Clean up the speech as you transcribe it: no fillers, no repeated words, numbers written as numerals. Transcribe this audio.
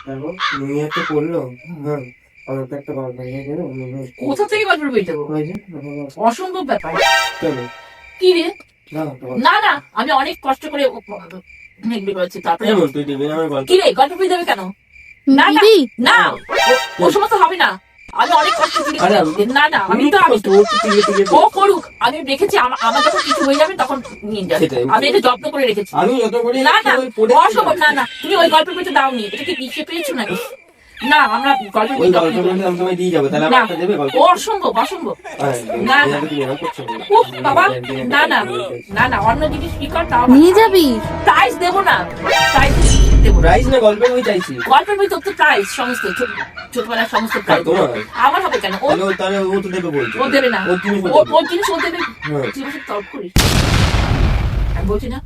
তারপর নিয়ে তো পড়লো। হ্যাঁ, আমার তো একটা গল্প নিয়ে গেল। কোথা থেকে গল্পের বই দেবো? ওই যে, অসম্ভব ব্যাপার। চলো কি রে? না তো গল্প। না না, আমি অনেক কষ্ট করে এগুলো করেছি, তারপরে এই বল, তুই দিবি না আমার গল্প? কি রে, গল্পের বই দেবে কেন? না না দিদি না, ও সমস্ত হবে না। আমি অনেক কষ্ট করে আরে, না না, আমি তো আমি তোর তো টিকে টিকে ও করুক, আমি রেখেছি। আমার যখন কিছু হয়ে যাবে তখন নিয়ে যাবে। সেটাই। আমি এটা যত্ন করে রেখেছি। আমি যত করি না না, ওই পড়ে অসম্ভব। না না, তুমি ওই গল্পের বইটা দাওনি। এটা কি পিছিয়ে পেয়েছো নাকি? না, আমরা গল্পের ওই বই গল্প বলতে আমি তোমায় দিয়ে যাবো, তাহলে না, আমাকে দেবে গল্প? ও অসম্ভব অসম্ভব। হ্যাঁ, না, এই না। তুমি এরকম করছো কেন? উফ বাবা, না না না না, অন্য জিনিস কি কর তাও নিয়ে যাবি? প্রাইজ দেবো না, প্রাইজ দেবো না। প্রাইস না গল্পের বই চাইছি। গল্পের বই তো প্রাইজ সমস্ত ছোটবেলার সমস্ত প্রাইজ। তোমার? আমার হবে কেন? ও তাহলে ও তো দেবে বলছো। ও দেবে না, ওর জিনিস ও ও দেবে। ওর জিনিস ও দেবে। হ্যাঁ। তুই আমাকে তর্ক করিস? আমি বলছি না।